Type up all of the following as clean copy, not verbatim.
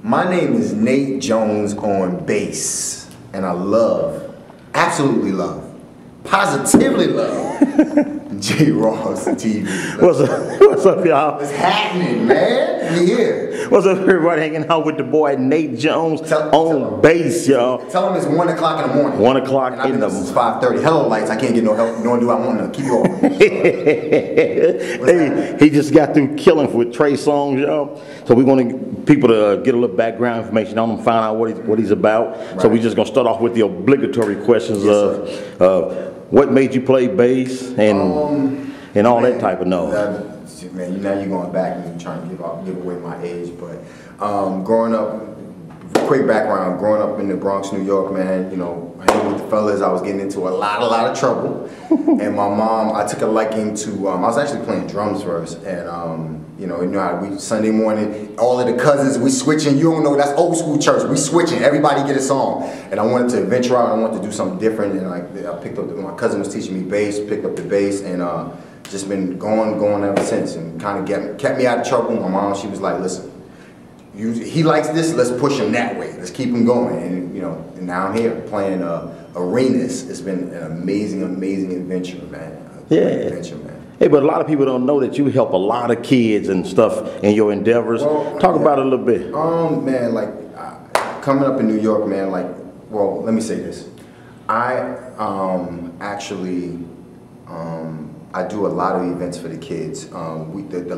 My name is Nate Jones on bass, and I love, absolutely love, positively love J. Ross TV. What's up, y'all? What's happening, man? We here. What's up, everybody? Hanging out with the boy Nate Jones on bass, y'all. Tell him it's 1 o'clock in the morning. 1 o'clock in the morning. Since 5:30. Hello, lights. I can't get no help, nor do I want to keep you off. He just got through killing with Trey Songz, y'all. So we want people to get a little background information on him, find out what he's about. Right. So we're just gonna start off with the obligatory questions of what made you play bass and all that type of noise. Man, now you're going back and trying to give away my age, but growing up, quick background, growing up in the Bronx, New York, man, you know, hanging with the fellas, I was getting into a lot of trouble. And my mom, I took a liking to, I was actually playing drums first, and you know how we, Sunday morning, all of the cousins, we switching, you don't know, that's old school church, we switching, everybody get a song. And I wanted to venture out, I wanted to do something different, and I picked up, my cousin was teaching me bass, picked up the bass, and just been going ever since, and kind of kept me out of trouble. My mom, she was like, listen, he likes this, let's push him that way, let's keep him going. And you know, and now I'm here playing arenas. It's been an amazing adventure, man. Adventure, man. Hey, but a lot of people don't know that you help a lot of kids and stuff in your endeavors. Well, talk about it a little bit. Man, like coming up in New York, man, like, well, let me say this. I I do a lot of events for the kids. The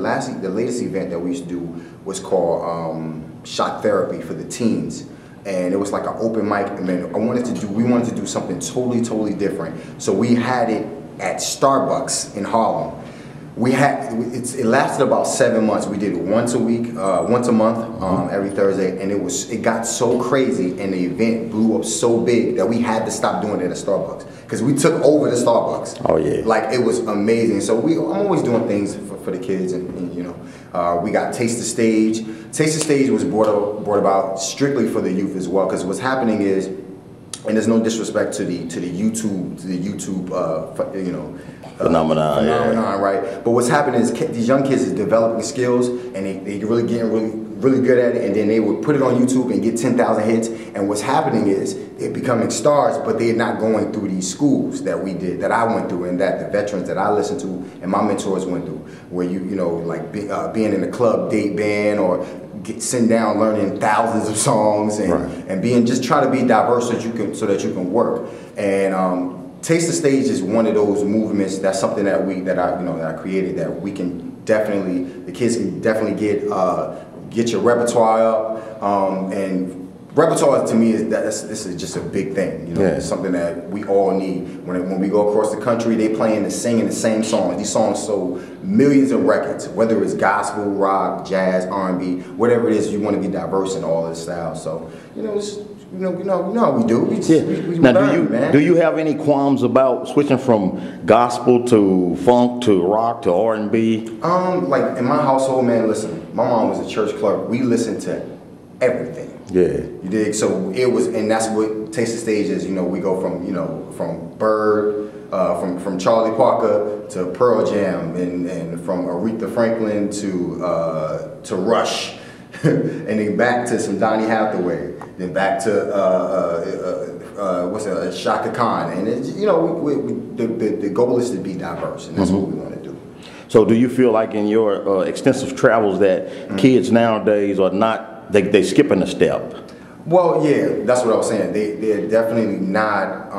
latest event that we used to do was called Shot Therapy for the teens, and it was like an open mic. And then we wanted to do something totally different. So we had it at Starbucks in Harlem. It lasted about 7 months. We did it once a week, once a month, every Thursday, and it got so crazy, and the event blew up so big that we had to stop doing it at Starbucks because we took over the Starbucks. Oh yeah! Like it was amazing. So I'm always doing things for the kids, and you know, we got Taste the Stage. Taste the Stage was brought about strictly for the youth as well, because what's happening is, and there's no disrespect to the YouTube you know, phenomenon, right? But what's happening is these young kids is developing skills, and they really getting really good at it, and then they would put it on YouTube and get 10,000 hits. And what's happening is they're becoming stars, but they're not going through these schools that we did, that I went through, and that the veterans that I listened to and my mentors went through, where you know, like being in a club date band or sitting down learning thousands of songs and just try to be diverse so that you can work. And Taste the Stage is one of those movements. That's something that I created, that we can definitely, the kids can definitely get your repertoire up. And repertoire to me this is just a big thing. You know, it's something that we all need. When we go across the country, they playing and singing the same songs. These songs sold millions of records, whether it's gospel, rock, jazz, R&B, whatever it is. You want to be diverse in all this style. So you know, you know how we do. We now, do you have any qualms about switching from gospel to funk to rock to R&B? Like in my household, man, listen, my mom was a church clerk. We listened to everything. Yeah. You dig? So it was, and that's what Taste the Stage is. You know, we go from Bird, from Charlie Parker to Pearl Jam, and from Aretha Franklin to Rush, and then back to some Donny Hathaway, then back to Shaka Khan, and it's, you know, the goal is to be diverse, and that's what we want to do. So do you feel like in your extensive travels that kids nowadays are not, they skipping a step? Well, yeah, that's what I was saying. They're definitely not.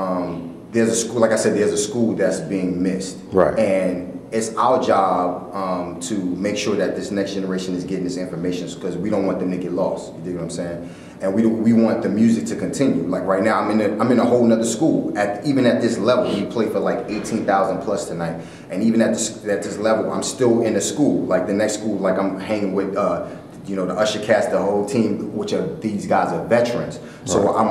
There's a school, like I said, there's a school that's being missed. Right. And it's our job to make sure that this next generation is getting this information, because we don't want them to get lost. You dig what I'm saying? And we want the music to continue. Like right now, I'm in a whole nother school. Even at this level, we play for like 18,000 plus tonight. And even at this level, I'm still in the school. Like the next school, like I'm hanging with you know, the Usher cast, the whole team, which are, these guys are veterans. So I'm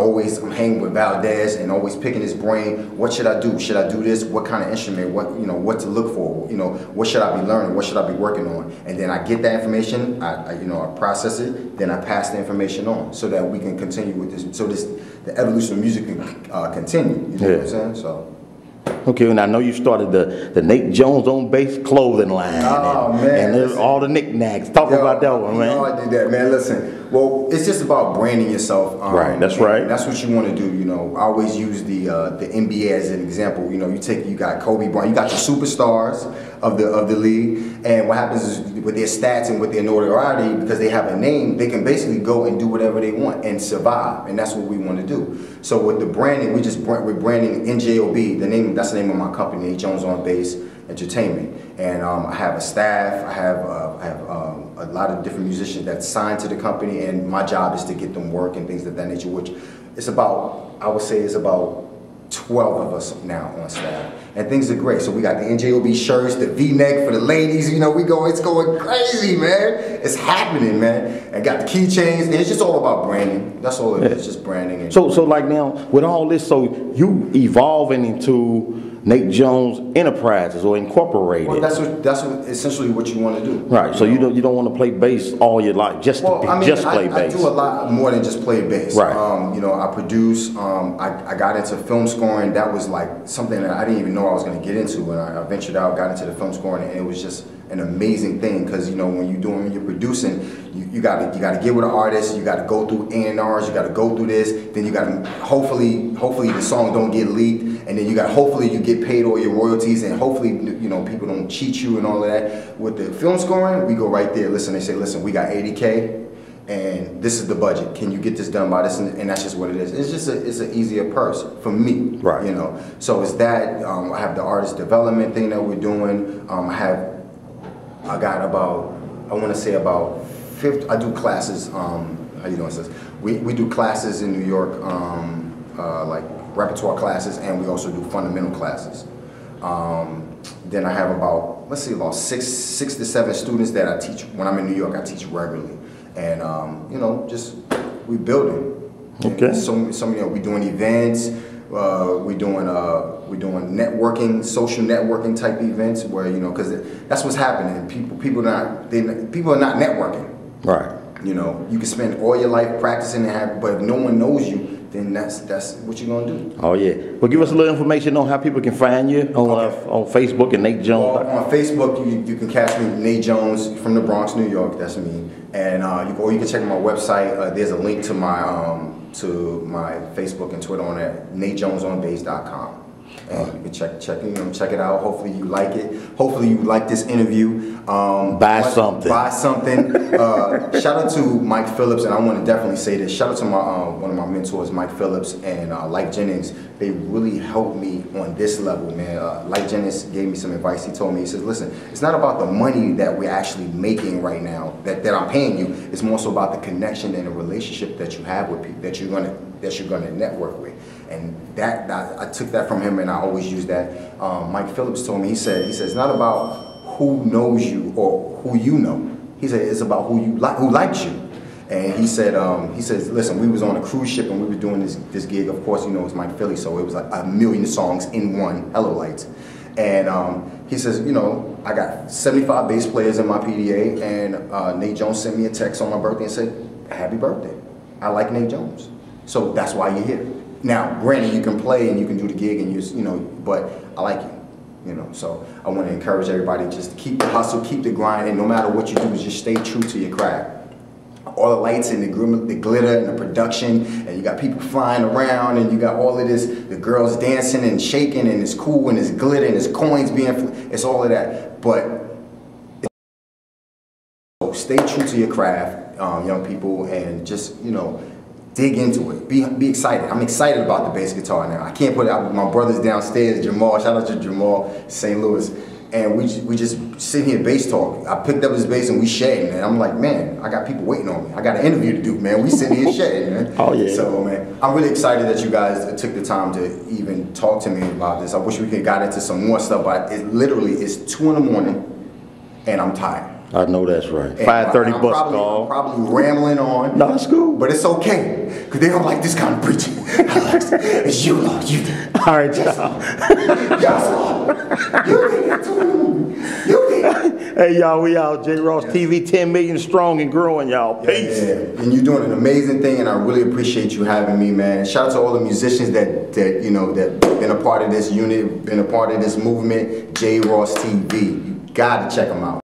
hanging with Valdez and always picking his brain. What should I do? Should I do this? What kind of instrument? What to look for? You know, what should I be learning? What should I be working on? And then I get that information. I process it. Then I pass the information on so that we can continue with this. So the evolution of music can continue. You know what I'm saying? So. Okay, and I know you started the Nate Jones on Bass clothing line. Oh, man. And there's all the knickknacks. Talk about that one, man. I did that, man. Listen, Well, it's just about branding yourself. Right, that's right. That's what you want to do. You know, I always use the NBA as an example. You know, you got Kobe Bryant, you got your superstars of the league, and what happens is with their stats and with their notoriety, because they have a name, they can basically go and do whatever they want and survive, and that's what we want to do. So with the branding, we're branding NJOB. That's the name of my company, Nate Jones on Bass Entertainment, and I have a staff. I have a lot of different musicians that signed to the company, and my job is to get them work and things of that nature. Which it's about, I would say, it's about 12 of us now on staff, and things are great. So we got the NJOB shirts, the V-neck for the ladies. You know, it's going crazy, man. It's happening, man. And got the keychains. And it's just all about branding. That's all it is, just branding. And so like now with all this, so you evolving into Nate Jones Enterprises or Incorporated. Well, that's essentially what you want to do. Right. So you don't want to play bass all your life, just play bass. I do a lot more than just play bass. Right. You know, I produce. I got into film scoring. That was like something that I didn't even know I was going to get into, and I ventured out, got into the film scoring, and it was just an amazing thing, because you know when you're producing, you gotta get with an artist, you gotta go through A&Rs, you gotta go through this, then you gotta hopefully the song don't get leaked, and then hopefully you get paid all your royalties, and hopefully people don't cheat you and all of that. With the film scoring, we go right there. Listen, they say, listen, we got 80K. And this is the budget. Can you get this done by this? And that's just what it is. It's an easier purse for me, right? You know. So it's that. I have the artist development thing that we're doing. I got about, I want to say about 50. I do classes. How you doing, sis? We do classes in New York, like repertoire classes, and we also do fundamental classes. Then I have about, let's see, about six to seven students that I teach. When I'm in New York, I teach regularly. And you know, just we building. Okay. So we doing events. We doing networking, social networking type events where because that's what's happening. People are not networking. Right. You know, you can spend all your life practicing but if no one knows you, then that's what you're gonna do. Oh yeah. Well, give us a little information on how people can find you on Facebook and Nate Jones. Well, on Facebook, you can catch me, Nate Jones from the Bronx, New York. That's me. And you can check my website. There's a link to my Facebook and Twitter on that, NateJonesOnBass.com. And you can check it out. Hopefully you like it. Hopefully you like this interview. Buy something. Buy something. Shout out to Mike Phillips, and I want to definitely say this. Shout out to one of my mentors, Mike Phillips, and Like Jennings. They really helped me on this level, man. Like Jennings gave me some advice. He told me, he says, listen, it's not about the money that we're actually making right now, that I'm paying you. It's more so about the connection and the relationship that you have with people, that you're gonna network with. And that I took that from him, and I always use that. Mike Phillips told me, he said it's not about who knows you or who you know. He said it's about who likes you. And he says, listen, we was on a cruise ship and we were doing this gig. Of course, it's Mike Philly, so it was like 1,000,000 songs in one, Hello Lights. And he says, I got 75 bass players in my PDA, and Nate Jones sent me a text on my birthday and said, happy birthday. I like Nate Jones. So that's why you're here. Now, granted, you can play and you can do the gig, and but I like you. So I want to encourage everybody just to keep the hustle, keep the grind, and no matter what you do, just stay true to your craft. All the lights and the glitter and the production, and you got people flying around, and you got all of this, the girls dancing and shaking, and it's cool, and it's glitter, and it's coins it's all of that. But stay true to your craft, young people, and just, dig into it. Be excited. I'm excited about the bass guitar now. I can't put it out. My brother's downstairs, Jamal. Shout out to Jamal, St. Louis. And we just sitting here bass talk. I picked up his bass and we shedding, and I'm like, man, I got people waiting on me. I got an interview to do, man. We sitting here shedding, man. Oh yeah. So man, I'm really excited that you guys took the time to even talk to me about this. I wish we could got into some more stuff, but it literally is 2 in the morning, and I'm tired. I know that's right. 5:30 bus call. I'm probably rambling on. No, that's cool. But it's okay, because they don't like this kind of preaching. It's you, Lord. You did. All right, y'all. Yes, Lord. You did. You did. Hey, y'all, we out. J Ross TV, 10 million strong and growing, y'all. Peace. Yeah. And you're doing an amazing thing, and I really appreciate you having me, man. Shout out to all the musicians that been a part of this unit, been a part of this movement. J Ross TV. You gotta check them out.